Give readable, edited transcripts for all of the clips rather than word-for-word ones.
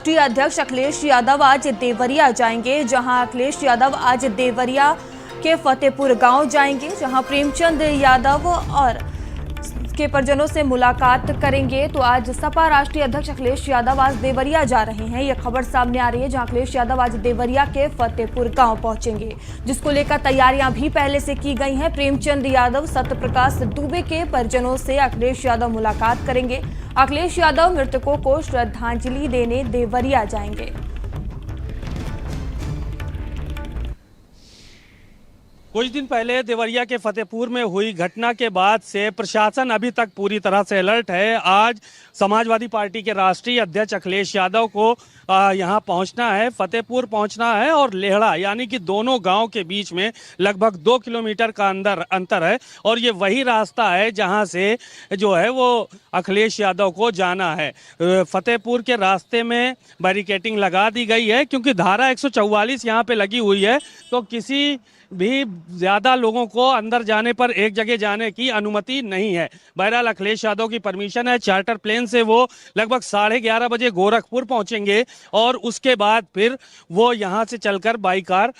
राष्ट्रीय अध्यक्ष अखिलेश यादव आज देवरिया जाएंगे, जहां अखिलेश यादव आज देवरिया के फतेहपुर गांव जाएंगे, जहां प्रेमचंद यादव और के परिजनों से मुलाकात करेंगे। तो आज सपा राष्ट्रीय अध्यक्ष अखिलेश यादव आज देवरिया जा रहे हैं, यह खबर सामने आ रही है, जहां अखिलेश यादव आज देवरिया के फतेहपुर गांव पहुंचेंगे, जिसको लेकर तैयारियां भी पहले से की गई हैं। प्रेमचंद यादव सत्यप्रकाश दुबे के परिजनों से अखिलेश यादव मुलाकात करेंगे। अखिलेश यादव मृतकों को श्रद्धांजलि देने देवरिया जाएंगे। कुछ दिन पहले देवरिया के फतेहपुर में हुई घटना के बाद से प्रशासन अभी तक पूरी तरह से अलर्ट है। आज समाजवादी पार्टी के राष्ट्रीय अध्यक्ष अखिलेश यादव को यहां पहुंचना है, फतेहपुर पहुंचना है और लेहड़ा यानी कि दोनों गांव के बीच में लगभग 2 किलोमीटर का अंतर है और ये वही रास्ता है जहां से जो है वो अखिलेश यादव को जाना है। फतेहपुर के रास्ते में बैरिकेटिंग लगा दी गई है क्योंकि धारा 144 यहाँ पे लगी हुई है, तो किसी भी ज़्यादा लोगों को अंदर जाने पर एक जगह जाने की अनुमति नहीं है। बहरहाल अखिलेश यादव की परमिशन है, चार्टर प्लेन से वो लगभग 11:30 बजे गोरखपुर पहुंचेंगे और उसके बाद फिर वो यहां से चलकर बाई कार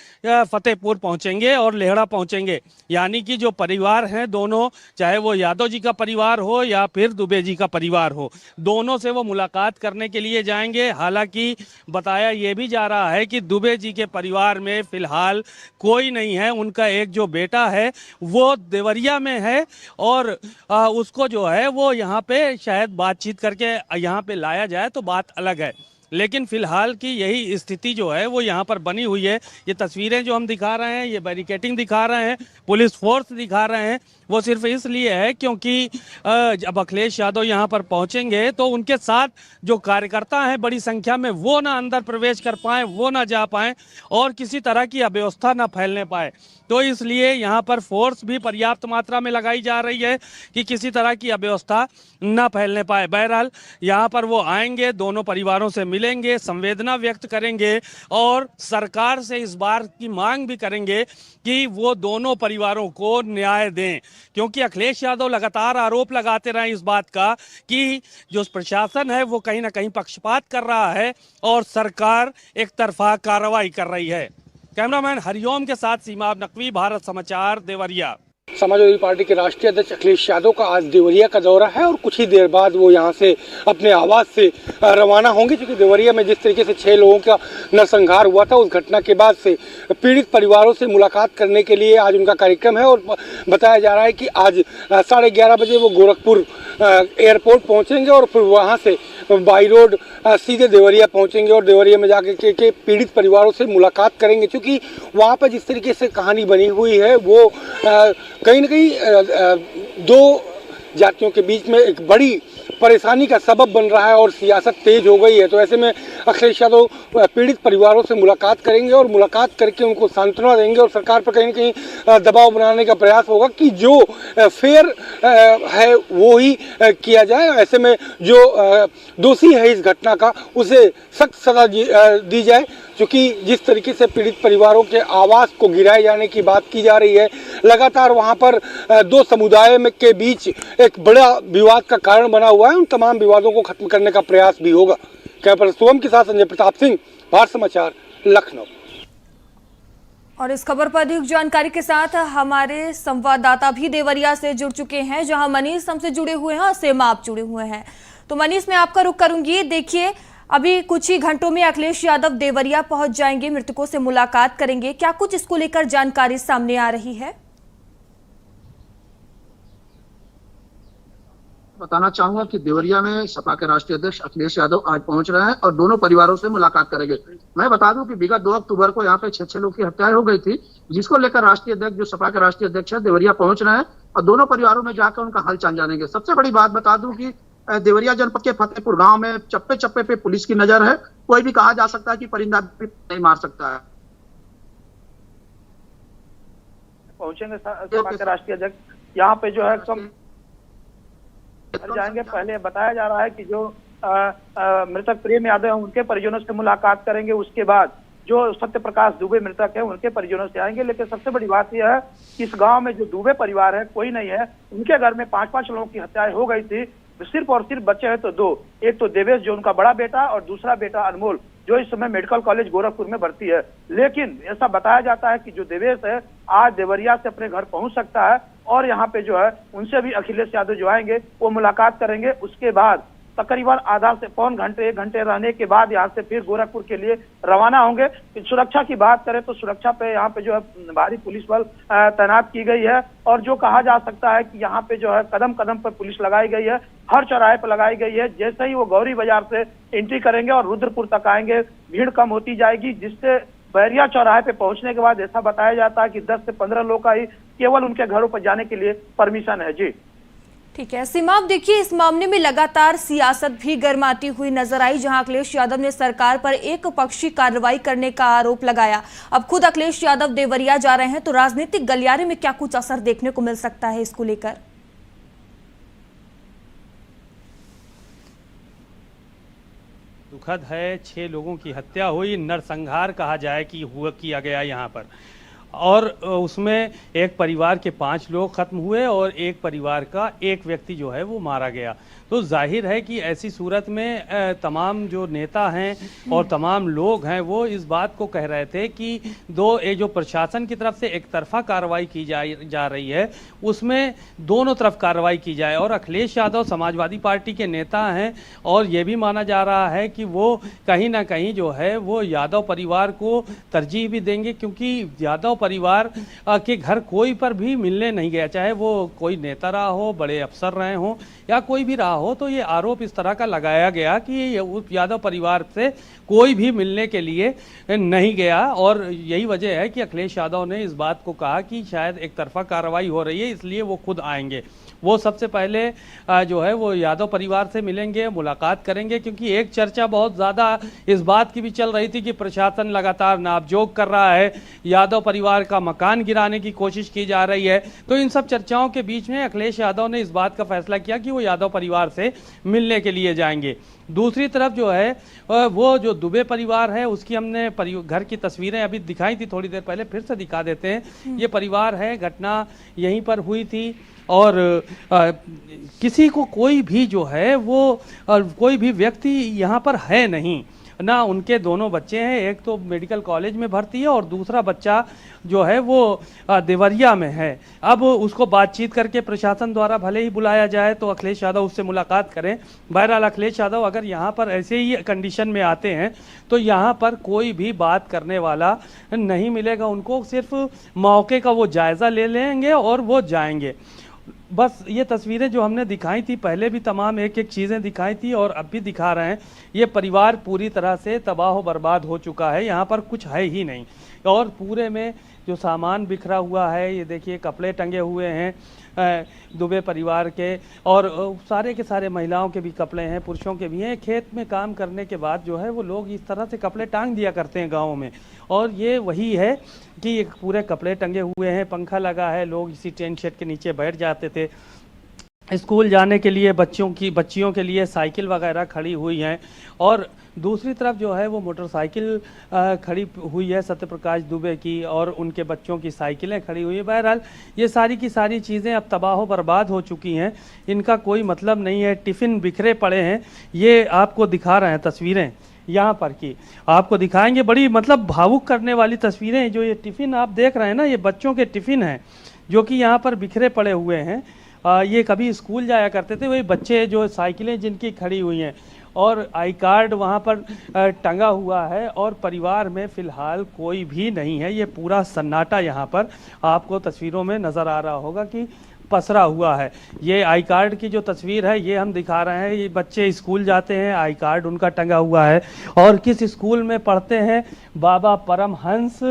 फतेहपुर पहुंचेंगे और लेहड़ा पहुंचेंगे। यानी कि जो परिवार हैं दोनों, चाहे वो यादव जी का परिवार हो या फिर दुबे जी का परिवार हो, दोनों से वो मुलाकात करने के लिए जाएंगे। हालांकि बताया ये भी जा रहा है कि दुबे जी के परिवार में फिलहाल कोई नहीं है, उनका एक जो बेटा है वो देवरिया में है और उसको जो है वो यहाँ पे शायद बातचीत करके यहाँ पे लाया जाए तो बात अलग है, लेकिन फिलहाल की यही स्थिति जो है वो यहाँ पर बनी हुई है। ये तस्वीरें जो हम दिखा रहे हैं, ये बैरिकेटिंग दिखा रहे हैं, पुलिस फोर्स दिखा रहे हैं, वो सिर्फ इसलिए है क्योंकि जब अखिलेश यादव यहाँ पर पहुँचेंगे तो उनके साथ जो कार्यकर्ता हैं बड़ी संख्या में, वो ना अंदर प्रवेश कर पाएँ, वो ना जा पाएँ और किसी तरह की अव्यवस्था ना फैलने पाए। तो इसलिए यहाँ पर फोर्स भी पर्याप्त मात्रा में लगाई जा रही है कि किसी तरह की अव्यवस्था ना फैलने पाए। बहरहाल यहाँ पर वो आएंगे, दोनों परिवारों से मिलेंगे, संवेदना व्यक्त करेंगे और सरकार से इस बार की मांग भी करेंगे कि वो दोनों परिवारों को न्याय दें, क्योंकि अखिलेश यादव लगातार आरोप लगाते रहे इस बात का कि जो प्रशासन है वो कहीं ना कहीं पक्षपात कर रहा है और सरकार एक तरफा कार्रवाई कर रही है। कैमरामैन हरिओम के साथ सीमा नकवी, भारत समाचार, देवरिया। समाजवादी पार्टी के राष्ट्रीय अध्यक्ष अखिलेश यादव का आज देवरिया का दौरा है और कुछ ही देर बाद वो यहां से अपने आवास से रवाना होंगे, क्योंकि देवरिया में जिस तरीके से 6 लोगों का नरसंहार हुआ था, उस घटना के बाद से पीड़ित परिवारों से मुलाकात करने के लिए आज उनका कार्यक्रम है और बताया जा रहा है कि आज 11:30 बजे वो गोरखपुर एयरपोर्ट पहुँचेंगे और फिर वहाँ से बाई रोड सीधे देवरिया पहुँचेंगे और देवरिया में जाकर के पीड़ित परिवारों से मुलाकात करेंगे, क्योंकि वहाँ पर जिस तरीके से कहानी बनी हुई है वो कहीं ना कहीं 2 जातियों के बीच में एक बड़ी परेशानी का सबब बन रहा है और सियासत तेज हो गई है। तो ऐसे में अखिलेश यादव पीड़ित परिवारों से मुलाकात करेंगे और मुलाकात करके उनको सांत्वना देंगे और सरकार पर कहीं ना कहीं दबाव बनाने का प्रयास होगा कि जो फेयर है वो ही किया जाए। ऐसे में जो दोषी है इस घटना का, उसे सख्त सजा दी जाए, क्योंकि जिस तरीके से पीड़ित परिवारों के आवास को गिराए जाने की बात की जा रही है, लगातार वहां पर 2 समुदाय के बीच एक बड़ा विवाद का कारण बना हुआ है। उन तमाम विवादों को खत्म करने का प्रयास भी होगा। कैमरा सोम के साथ संजय प्रताप सिंह, भारत समाचार, लखनऊ। और इस खबर पर अधिक जानकारी के साथ हमारे संवाददाता भी देवरिया से जुड़ चुके हैं, जहां मनीष हमसे जुड़े हुए हैं और सेमा आप जुड़े हुए हैं। तो मनीष, मैं आपका रुख करूंगी। देखिए, अभी कुछ ही घंटों में अखिलेश यादव देवरिया पहुंच जाएंगे, मृतकों से मुलाकात करेंगे। क्या कुछ इसको लेकर जानकारी सामने आ रही है? बताना चाहूंगा कि देवरिया में सपा के राष्ट्रीय अध्यक्ष अखिलेश यादव आज पहुंच रहे हैं और दोनों परिवारों से मुलाकात करेंगे। मैं बता दूं कि विगत 2 अक्टूबर को यहाँ पे 6 लोग की हत्याएं हो गई थी, जिसको लेकर राष्ट्रीय अध्यक्ष, जो सपा के राष्ट्रीय अध्यक्ष है, देवरिया पहुंच रहे हैं और दोनों परिवारों में जाकर उनका हालचाल जानेंगे। सबसे बड़ी बात बता दूं कि देवरिया जनपद के फतेहपुर गांव में चप्पे चप्पे पे पुलिस की नजर है। कोई भी कहा जा सकता है कि परिंदा भी नहीं मार सकता है। पहुंचेंगे सपा के राष्ट्रीय अध्यक्ष यहाँ पे जो है कम जाएंगे। पहले बताया जा रहा है कि जो मृतक प्रेम यादव हैं उनके परिजनों से मुलाकात करेंगे, उसके बाद जो सत्यप्रकाश दुबे मृतक है उनके परिजनों से आएंगे। लेकिन सबसे बड़ी बात यह है कि इस गांव में जो दुबे परिवार है कोई नहीं है, उनके घर में 5-5 लोगों की हत्याएं हो गई थी। सिर्फ और सिर्फ बच्चे हैं तो 2, एक तो देवेश जो उनका बड़ा बेटा और दूसरा बेटा अनमोल जो इस समय मेडिकल कॉलेज गोरखपुर में भर्ती है। लेकिन ऐसा बताया जाता है कि जो देवेश है आज देवरिया से अपने घर पहुंच सकता है और यहाँ पे जो है उनसे भी अखिलेश यादव जो आएंगे वो मुलाकात करेंगे। उसके बाद तकरीबन आधा से पौन घंटे 1 घंटे रहने के बाद यहाँ से फिर गोरखपुर के लिए रवाना होंगे। सुरक्षा की बात करें तो सुरक्षा पे यहाँ पे जो है भारी पुलिस बल तैनात की गई है और जो कहा जा सकता है कि यहाँ पे जो है कदम कदम पर पुलिस लगाई गई है, हर चौराहे पर लगाई गई है। जैसे ही वो गौरी बाजार से एंट्री करेंगे और रुद्रपुर तक आएंगे भीड़ कम होती जाएगी, जिससे बैरिया चौराहे पे पहुंचने के बाद ऐसा बताया जाता है कि 10 से 15 लोग का ही केवल उनके घरों पर जाने के लिए परमिशन है। जी ठीक है सीमा, आप देखिए इस मामले में लगातार सियासत भी गर्माती हुई नजर आई, जहां अखिलेश यादव ने सरकार पर एक पक्षी कार्रवाई करने का आरोप लगाया। अब खुद अखिलेश यादव देवरिया जा रहे हैं, तो राजनीतिक गलियारे में क्या कुछ असर देखने को मिल सकता है इसको लेकर? दुखद है, 6 लोगों की हत्या हुई, नरसंहार कहा जाए कि किया गया यहाँ पर, और उसमें एक परिवार के 5 लोग खत्म हुए और एक परिवार का एक व्यक्ति जो है वो मारा गया। तो जाहिर है कि ऐसी सूरत में तमाम जो नेता हैं और तमाम लोग हैं वो इस बात को कह रहे थे कि ये जो प्रशासन की तरफ से एक तरफा कार्रवाई की जा रही है उसमें दोनों तरफ कार्रवाई की जाए। और अखिलेश यादव समाजवादी पार्टी के नेता हैं और ये भी माना जा रहा है कि वो कहीं ना कहीं जो है वो यादव परिवार को तरजीह भी देंगे, क्योंकि यादव परिवार के घर कोई पर भी मिलने नहीं गया, चाहे वो कोई नेता रहा हो, बड़े अफसर रहे हों या कोई भी रहा हो। तो ये आरोप इस तरह का लगाया गया कि उस यादव परिवार से कोई भी मिलने के लिए नहीं गया, और यही वजह है कि अखिलेश यादव ने इस बात को कहा कि शायद एक तरफा कार्रवाई हो रही है इसलिए वो खुद आएंगे। वो सबसे पहले जो है वो यादव परिवार से मिलेंगे, मुलाकात करेंगे, क्योंकि एक चर्चा बहुत ज़्यादा इस बात की भी चल रही थी कि प्रशासन लगातार नापजोग कर रहा है, यादव परिवार का मकान गिराने की कोशिश की जा रही है। तो इन सब चर्चाओं के बीच में अखिलेश यादव ने इस बात का फैसला किया कि वो यादव परिवार से मिलने के लिए जाएंगे। दूसरी तरफ जो है वो जो दुबे परिवार है उसकी हमने घर की तस्वीरें अभी दिखाई थी थोड़ी देर पहले, फिर से दिखा देते हैं। ये परिवार है, घटना यहीं पर हुई थी और किसी को कोई भी जो है वो कोई भी व्यक्ति यहाँ पर है नहीं ना। उनके दोनों बच्चे हैं, एक तो मेडिकल कॉलेज में भर्ती है और दूसरा बच्चा जो है वो देवरिया में है। अब उसको बातचीत करके प्रशासन द्वारा भले ही बुलाया जाए तो अखिलेश यादव उससे मुलाकात करें। बहरहाल अखिलेश यादव अगर यहाँ पर ऐसे ही कंडीशन में आते हैं तो यहाँ पर कोई भी बात करने वाला नहीं मिलेगा उनको, सिर्फ मौके का वो जायज़ा ले लेंगे और वो जाएंगे। बस ये तस्वीरें जो हमने दिखाई थी पहले भी तमाम एक एक चीज़ें दिखाई थी और अब भी दिखा रहे हैं, ये परिवार पूरी तरह से तबाह बर्बाद हो चुका है, यहाँ पर कुछ है ही नहीं। और पूरे में जो सामान बिखरा हुआ है, ये देखिए कपड़े टंगे हुए हैं दुबे परिवार के, और सारे के सारे महिलाओं के भी कपड़े हैं, पुरुषों के भी हैं। खेत में काम करने के बाद जो है वो लोग इस तरह से कपड़े टांग दिया करते हैं गाँव में, और ये वही है कि ये पूरे कपड़े टंगे हुए हैं, पंखा लगा है, लोग इसी टेंट शेड के नीचे बैठ जाते थे। स्कूल जाने के लिए बच्चियों के लिए साइकिल वगैरह खड़ी हुई हैं, और दूसरी तरफ जो है वो मोटरसाइकिल खड़ी हुई है सत्य प्रकाश दुबे की, और उनके बच्चों की साइकिलें खड़ी हुई हैं। बहरहाल ये सारी की सारी चीज़ें अब तबाह बर्बाद हो चुकी हैं, इनका कोई मतलब नहीं है। टिफ़िन बिखरे पड़े हैं, ये आपको दिखा रहे हैं तस्वीरें यहाँ पर की, आपको दिखाएंगे। बड़ी मतलब भावुक करने वाली तस्वीरें। जो ये टिफ़िन आप देख रहे हैं ना, ये बच्चों के टिफ़िन हैं जो कि यहाँ पर बिखरे पड़े हुए हैं। ये कभी स्कूल जाया करते थे वही बच्चे, जो साइकिलें जिनकी खड़ी हुई हैं, और आई कार्ड वहाँ पर टंगा हुआ है, और परिवार में फ़िलहाल कोई भी नहीं है। ये पूरा सन्नाटा यहाँ पर आपको तस्वीरों में नज़र आ रहा होगा कि पसरा हुआ है। ये आई कार्ड की जो तस्वीर है ये हम दिखा रहे हैं, ये बच्चे स्कूल जाते हैं, आई कार्ड उनका टंगा हुआ है, और किस स्कूल में पढ़ते हैं, बाबा परमहंस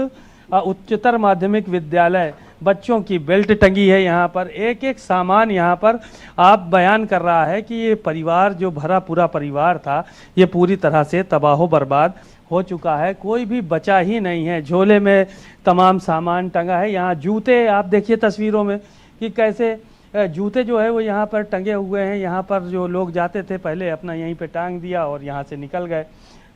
उच्चतर माध्यमिक विद्यालय। बच्चों की बेल्ट टंगी है यहाँ पर, एक एक सामान यहाँ पर आप बयान कर रहा है कि ये परिवार जो भरा पूरा परिवार था ये पूरी तरह से तबाह बर्बाद हो चुका है, कोई भी बचा ही नहीं है। झोले में तमाम सामान टंगा है। यहाँ जूते आप देखिए तस्वीरों में कि कैसे जूते जो है वो यहाँ पर टंगे हुए हैं। यहाँ पर जो लोग जाते थे पहले अपना यहीं पे टांग दिया और यहाँ से निकल गए।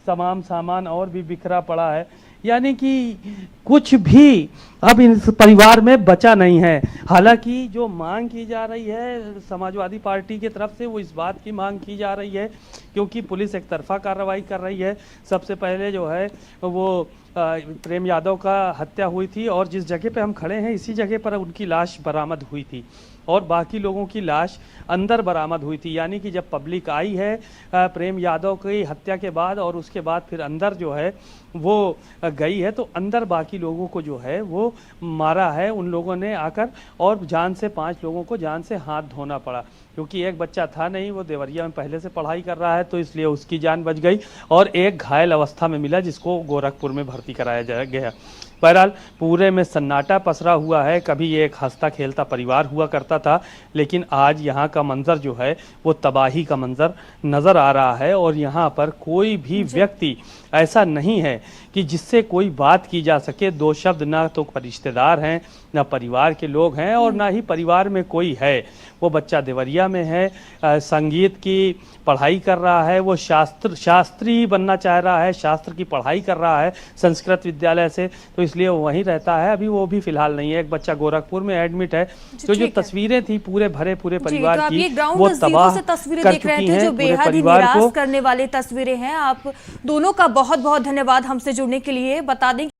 तमाम सामान और भी बिखरा पड़ा है, यानी कि कुछ भी अब इस परिवार में बचा नहीं है। हालांकि जो मांग की जा रही है समाजवादी पार्टी की तरफ से, वो इस बात की मांग की जा रही है क्योंकि पुलिस एक तरफा कार्रवाई कर रही है। सबसे पहले जो है वो प्रेम यादव का हत्या हुई थी और जिस जगह पे हम खड़े हैं इसी जगह पर उनकी लाश बरामद हुई थी और बाकी लोगों की लाश अंदर बरामद हुई थी। यानी कि जब पब्लिक आई है प्रेम यादव की हत्या के बाद और उसके बाद फिर अंदर जो है वो गई है, तो अंदर बाकी लोगों को जो है वो मारा है उन लोगों ने आकर, और जान से 5 लोगों को जान से हाथ धोना पड़ा क्योंकि एक बच्चा था नहीं, वो देवरिया में पहले से पढ़ाई कर रहा है तो इसलिए उसकी जान बच गई और एक घायल अवस्था में मिला जिसको गोरखपुर में भर्ती कराया गया। बहरहाल पूरे में सन्नाटा पसरा हुआ है। कभी ये एक हंसता खेलता परिवार हुआ करता था, लेकिन आज यहाँ का मंजर जो है वो तबाही का मंजर नज़र आ रहा है और यहाँ पर कोई भी व्यक्ति ऐसा नहीं है कि जिससे कोई बात की जा सके। 2 शब्द ना तो रिश्तेदार हैं, ना परिवार के लोग हैं और ना ही परिवार में कोई है। वो बच्चा देवरिया में है, संगीत की पढ़ाई कर रहा है, वो शास्त्री बनना चाह रहा है, शास्त्र की पढ़ाई कर रहा है संस्कृत विद्यालय से, तो इसलिए वो वहीं रहता है। अभी वो भी फिलहाल नहीं है। एक बच्चा गोरखपुर में एडमिट है। तो जो तस्वीरें थी पूरे परिवार तो की वो तबाह तस्वीरें कर देख रहे चुकी थे हैं जो पूरे बेहद ही परिवार निराश को। करने वाली तस्वीरें हैं। आप दोनों का बहुत बहुत धन्यवाद हमसे जुड़ने के लिए। बता दें